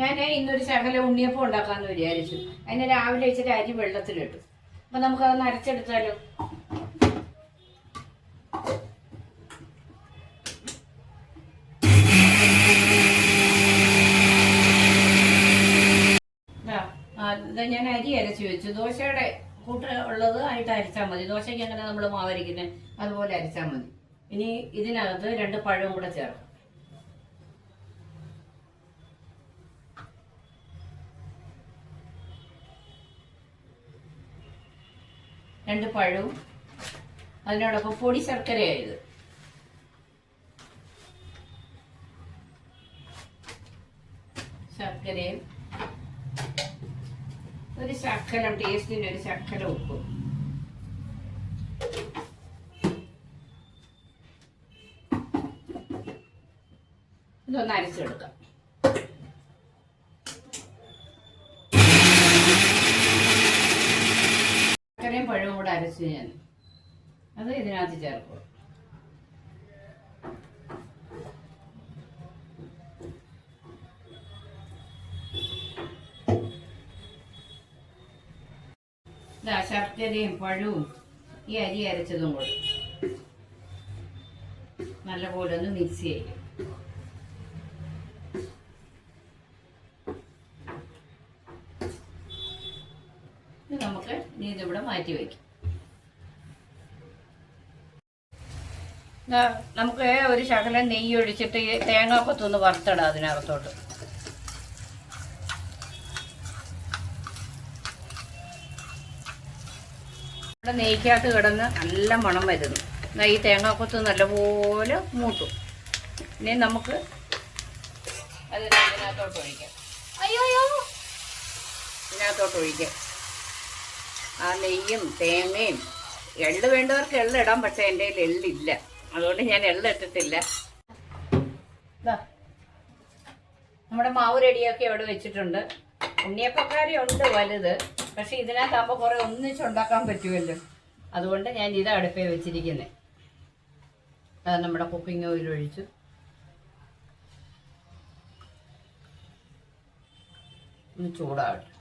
ഞാൻ ഇന്നൊരു ശകലം ഉണ്ണിയപ്പം ഉണ്ടാക്കാമെന്ന് വിചാരിച്ചു. അതിന് രാവിലെ ഇച്ചിരി അരി വെള്ളത്തിലിട്ടു. അപ്പം നമുക്കതൊന്ന് അരച്ചെടുത്താലോ? ഇതാ ഞാൻ അരി അരച്ചു വെച്ചു. ദോശയുടെ കൂട്ട് ഉള്ളത് ആയിട്ട് അരച്ചാൽ മതി. ദോശയ്ക്ക് എങ്ങനെ നമ്മൾ മാവരിക്കുന്നത് അതുപോലെ അരച്ചാൽ മതി. ഇനി ഇതിനകത്ത് 2 പഴവും കൂടെ ചേർക്കാം. രണ്ട് പഴവും അതിനോടൊപ്പം പൊടി ശർക്കരയായത്. ശർക്കരയും ഒരു ശക്കലം ടേസ്റ്റിന് ഒരു ശക്കലം ഉപ്പും. ഇതൊന്ന് അരച്ചെടുക്കാം. ശർക്കരയും പഴവും കൂടെ അരച്ച് ഞാൻ അത് ഇതിനകത്ത് ചേർക്കും. ശർക്കരയും പഴവും ഈ അരി അരച്ചതും കൂടെ നല്ലപോലെ ഒന്ന് മിക്സ് ചെയ്യും. ഇത് നമുക്ക് ഇനി ഇതിവിടെ മാറ്റി വയ്ക്കും. നമുക്ക് ഒരു ശകലം നെയ്യ് ഒഴിച്ചിട്ട് തേങ്ങാക്കൊത്തൊന്ന് വറുത്തിടാം അതിനകത്തോട്ട്. നെയ്ക്കകത്ത് കിടന്ന് നല്ല മണം വരുന്നു. ഈ തേങ്ങാക്കൊത്ത് നല്ലപോലെ മൂത്തു. ഇനി നമുക്ക് ഇതിനകത്തോട്ട് ഒഴിക്കാം. ഇതിനകത്തോട്ട് ഒഴിക്കാം. ആ നെയ്യും തേങ്ങയും എള്ള് വേണ്ടവർക്ക് എള്ളിടാം. പക്ഷെ എൻ്റെ കയ്യിൽ എള്ളില്ല, അതുകൊണ്ട് ഞാൻ എള്ളിട്ടിട്ടില്ല. നമ്മുടെ മാവ് റെഡിയാക്കി അവിടെ വെച്ചിട്ടുണ്ട്. ഉണ്ണിയപ്പക്കാരി ഉണ്ട് വലുത്, പക്ഷെ ഇതിനകത്താകുമ്പോൾ കുറെ ഒന്നിച്ചുണ്ടാക്കാൻ പറ്റുമല്ലോ. അതുകൊണ്ട് ഞാൻ ഇത് അടുപ്പേ വെച്ചിരിക്കുന്നത്. അത് നമ്മുടെ കുക്കിംഗ് ഓയിൽ ഒഴിച്ചു. ഒന്ന് ചൂടാവട്ടെ.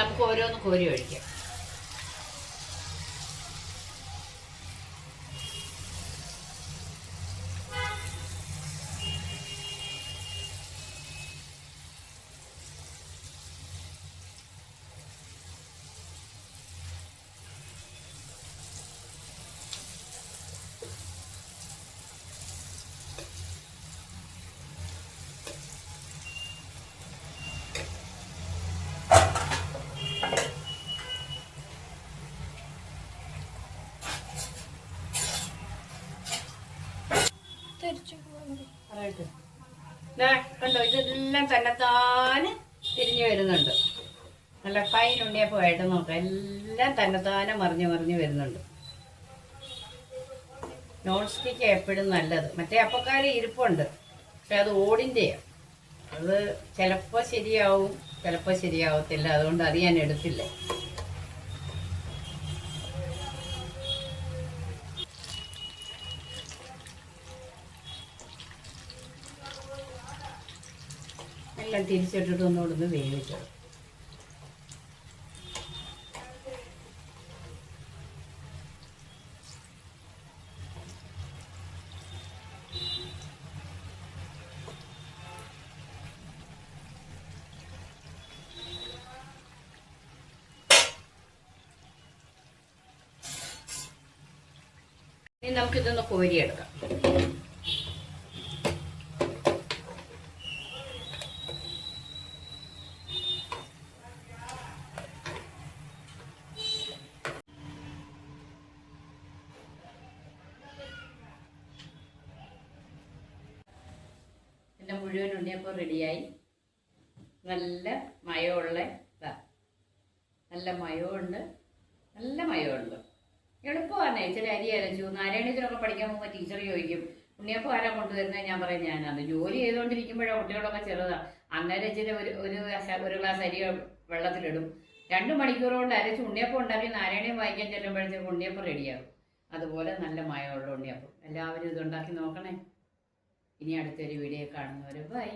നമുക്ക് ഓരോന്ന് കോരി ഒഴിക്കാം. കണ്ടോ, ഇതെല്ലാം തന്നെത്താന് തിരിഞ്ഞു വരുന്നുണ്ട്. നല്ല ഫൈൻ ഉണ്ണിയപ്പമായിട്ട് നോക്കാം. എല്ലാം തന്നെത്താനെ മറിഞ്ഞ് വരുന്നുണ്ട്. നോൺ സ്റ്റിക്ക് എപ്പോഴും നല്ലത്. മറ്റേ അപ്പക്കാരി ഇരിപ്പുണ്ട്, പക്ഷെ അത് ഓടിൻ്റെയാണ്. അത് ചിലപ്പോൾ ശരിയാവും, ചിലപ്പോൾ ശരിയാവത്തില്ല. അതുകൊണ്ട് അത് ഞാൻ എടുത്തില്ല. എല്ലാം തിരിച്ചിട്ടിട്ട് ഒന്നുകൂടെ വേവിച്ചത്. ഇനി നമുക്കിതൊന്ന് കോരിയെടുക്കാം. എൻ്റെ മുഴുവൻ ഉണ്ണിയപ്പം റെഡിയായി. നല്ല മയമുള്ള നല്ല മയമുണ്ട്, നല്ല മയമുണ്ട്. എളുപ്പമാണ്. ഇച്ചിരി അരി അരച്ചു. നാരായണീയത്തിനൊക്കെ പഠിക്കാൻ പോകുമ്പോൾ ടീച്ചർ ചോദിക്കും ഉണ്ണിയപ്പം ആരാ കൊണ്ടുവരുന്നത്? ഞാൻ പറയും ഞാനാണ്. ജോലി ചെയ്തുകൊണ്ടിരിക്കുമ്പോഴാണ്, കുട്ടികളൊക്കെ ചെറുതാണ്. അന്നേരം ഇച്ചിരി ഒരു ഗ്ലാസ് അരി വെള്ളത്തിലിടും. 2 മണിക്കൂർ കൊണ്ട് അരച്ച് ഉണ്ണിയപ്പം ഉണ്ടാക്കി നാരായണീയം വായിക്കാൻ ചെല്ലുമ്പോഴത്തേക്ക് ഉണ്ണിയപ്പം റെഡിയാകും. അതുപോലെ നല്ല മയമുള്ള ഉണ്ണിയപ്പം. എല്ലാവരും ഇതുണ്ടാക്കി നോക്കണേ. ഇനി അടുത്തൊരു വീഡിയോ കാണുന്നവരെ ബൈ.